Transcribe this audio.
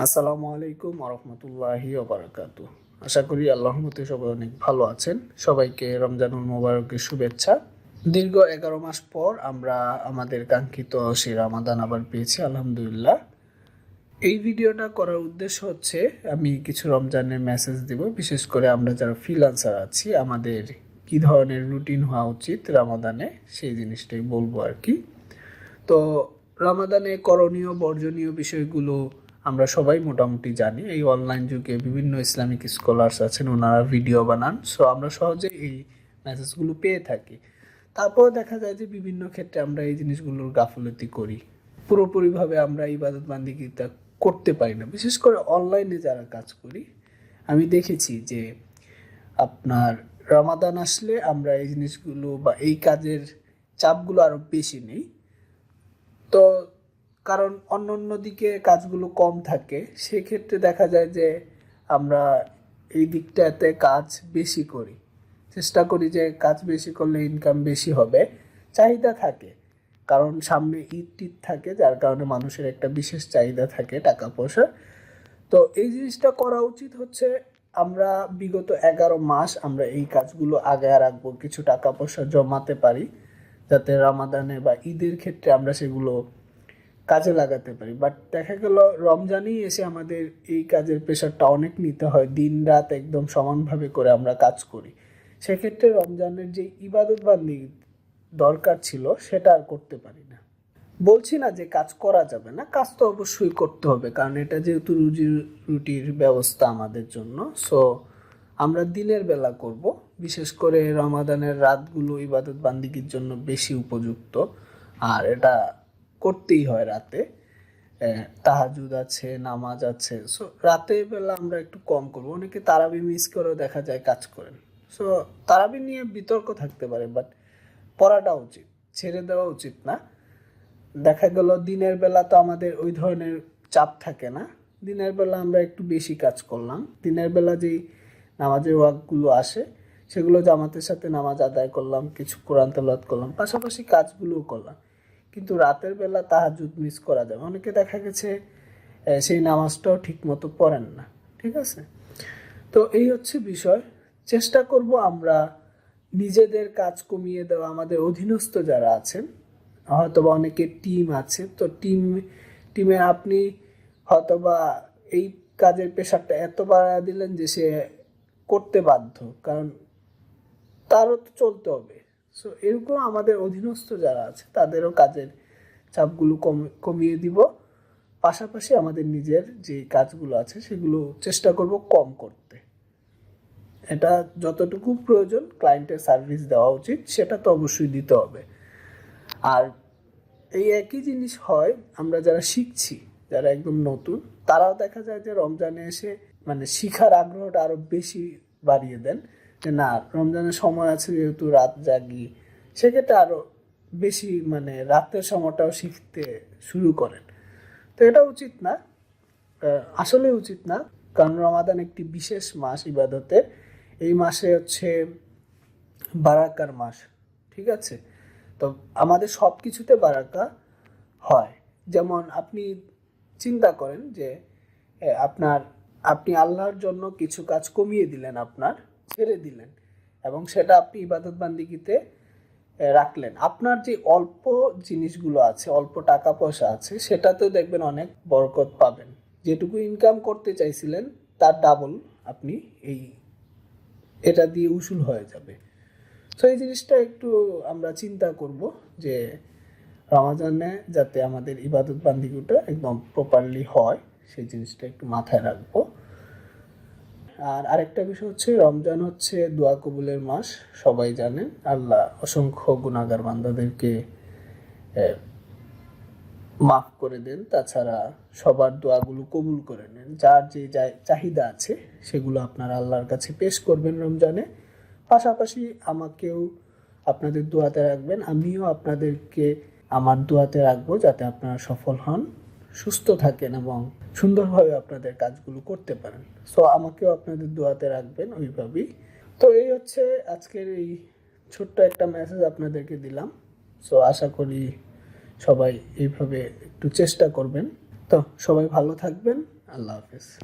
আসসালামু আলাইকুম রহমতুল্লাহি ওবারাকাতু। আশা করি আল্লাহর রহমতে সবাই অনেক ভালো আছেন। সবাইকে রমজানুল মোবারকের শুভেচ্ছা। দীর্ঘ 11 মাস পর আমরা আমাদের কাঙ্ক্ষিত সেই রামাদান আবার পেয়েছি, আলহামদুলিল্লাহ। এই ভিডিওটা করার উদ্দেশ্য হচ্ছে আমি কিছু রমজানের মেসেজ দিব, বিশেষ করে আমরা যারা ফ্রিল্যান্সার আছি আমাদের কি ধরনের রুটিন হওয়া উচিত রামাদানে, সেই জিনিসটাই বলবো আর কি। তো রামাদানে করণীয় বর্জনীয় বিষয়গুলো আমরা সবাই মোটামুটি জানি। এই অনলাইন যুগে বিভিন্ন ইসলামিক স্কলার্স আছেন, ওনারা ভিডিও বানান, সো আমরা সহজে এই মেসেজগুলো পেয়ে থাকি। তারপর দেখা যায় যে বিভিন্ন ক্ষেত্রে আমরা এই জিনিসগুলোর গাফলতি করি, পুরোপুরিভাবে আমরা ইবাদত বান্দিগিটা করতে পারি না। বিশেষ করে অনলাইনে যারা কাজ করি, আমি দেখেছি যে আপনার রমাদান আসলে আমরা এই জিনিসগুলো বা এই কাজের চাপগুলো আরো বেশি নেই। তো কারণ অন্য দিকে কাজগুলো কম থাকে, সেক্ষেত্রে দেখা যায় যে আমরা এই দিকটাতে কাজ বেশি করি, চেষ্টা করি যে কাজ বেশি করলে ইনকাম বেশি হবে, চাহিদা থাকে। কারণ সামনে ঈদ থাকে, যার কারণে মানুষের একটা বিশেষ চাহিদা থাকে টাকা পয়সা। তো এই জিনিসটা করা উচিত হচ্ছে আমরা বিগত 11 মাস আমরা এই কাজগুলো আগায় রাখবো, কিছু টাকা পয়সা জমাতে পারি, যাতে রামাদানে বা ঈদের ক্ষেত্রে আমরা সেগুলো কাজে লাগাতে পারি। বাট দেখা গেল রমজানেই এসে আমাদের এই কাজের প্রেশারটা অনেক নিতে হয়, দিন রাত একদম সমানভাবে করে আমরা কাজ করি। সেক্ষেত্রে রমজানের যে ইবাদত বান্দি দরকার ছিল সেটা আর করতে পারি না। বলছি না যে কাজ করা যাবে না, কাজ তো অবশ্যই করতে হবে, কারণ এটা যেহেতু রুজি রুটির ব্যবস্থা আমাদের জন্য। সো আমরা দিনের বেলা করব, বিশেষ করে রমাদানের রাতগুলো ইবাদত বান্দিগির জন্য বেশি উপযুক্ত, আর এটা করতেই হয় রাতে। তাহাজুদ আছে, নামাজ আছে, সো রাতের বেলা আমরা একটু কম করব। অনেকে তারাবি মিস করেও দেখা যায় কাজ করেন। সো তারাবি নিয়ে বিতর্ক থাকতে পারে, বাট পড়াটা উচিত, ছেড়ে দেওয়া উচিত না। দেখা গেল দিনের বেলা তো আমাদের ওই ধরনের চাপ থাকে না, দিনের বেলা আমরা একটু বেশি কাজ করলাম, দিনের বেলা যেই নামাজের ওয়াক্তগুলো আসে সেগুলো জামাতের সাথে নামাজ আদায় করলাম, কিছু কোরআন তেলাওয়াত করলাম, পাশাপাশি কাজগুলোও করলাম। কিন্তু রাতের বেলা তাহাজ্জুদ মিস করা যাবে। অনেকে দেখা গেছে সেই নামাজটাও ঠিক মতো পড়েন না, ঠিক আছে? তো এই হচ্ছে বিষয়। চেষ্টা করব আমরা নিজেদের কাজ কমিয়ে দেওয়া, আমাদের অধীনস্থ যারা আছেন, হয়তোবা অনেকের টিম আছে, তো টিমে আপনি হয়তোবা এই কাজের প্রেশারটা এত বাড়ায় দিলেন যে সে করতে বাধ্য, কারণ তারও তো চলতে হবে। সো এরকম আমাদের অধীনস্থ যারা আছে তাদেরও কাজের চাপগুলো কমিয়ে দিব, পাশাপাশি আমাদের নিজের যে কাজগুলো আছে সেগুলো চেষ্টা করব কম করতে। এটা যতটুকু প্রয়োজন ক্লায়েন্টের সার্ভিস দেওয়া উচিত সেটা তো অবশ্যই দিতে হবে। আর এই একই জিনিস হয় আমরা যারা শিখছি, যারা একদম নতুন, তারাও দেখা যায় যে রমজানে এসে মানে শিখার আগ্রহটা আরো বেশি বাড়িয়ে দেন, যে না রমজানের সময় আছে যেহেতু রাত জাগি, সেক্ষেত্রে আরো বেশি মানে রাতের সময়টাও শিখতে শুরু করেন। তো এটা উচিত না, আসলে উচিত না। কারণ রমাদান একটি বিশেষ মাস ইবাদতের, এই মাসে হচ্ছে বারাকার মাস, ঠিক আছে? তো আমাদের সব কিছুতে বারাকা হয়। যেমন আপনি চিন্তা করেন যে আপনি আল্লাহর জন্য কিছু কাজ কমিয়ে দিলেন, আপনার ছেড়ে দিলেন, এবং সেটা আপনি ইবাদত বান্দিগিতে রাখলেন। আপনার যে অল্প জিনিসগুলো আছে, অল্প টাকা পয়সা আছে, সেটাতেও দেখবেন অনেক বরকত পাবেন। যেটুকু ইনকাম করতে চাইছিলেন তার ডাবল আপনি এটা দিয়ে উসুল হয়ে যাবে। তো এই জিনিসটা একটু আমরা চিন্তা করব যে রমাজানে যাতে আমাদের ইবাদত বান্দিগুলো একদম প্রপারলি হয়, সেই জিনিসটা একটু মাথায় রাখবো। আর আরেকটা বিষয় হচ্ছে রমজান হচ্ছে দোয়া কবুলের মাস, সবাই জানেন। আল্লাহ অসংখ্য গুনাহগার বান্দাদেরকে মাফ করে দেন, তাছাড়া সবার দোয়াগুলো কবুল করে নেন। যার যে চাহিদা আছে সেগুলো আপনারা আল্লাহর কাছে পেশ করবেন রমজানে। পাশাপাশি আমাকেও আপনাদের দোয়াতে রাখবেন, আমিও আপনাদেরকে আমার দোয়াতে রাখবো, যাতে আপনারা সফল হন, সুস্থ থাকেন এবং সুন্দরভাবে আপনাদের কাজগুলো করতে পারেন। সো আমাকেও আপনাদের দোয়াতে রাখবেন ওইভাবেই। তো এই হচ্ছে আজকের এই ছোট্ট একটা মেসেজ আপনাদেরকে দিলাম। সো আশা করি সবাই এইভাবে একটু চেষ্টা করবেন। তো সবাই ভালো থাকবেন। আল্লাহ হাফেজ।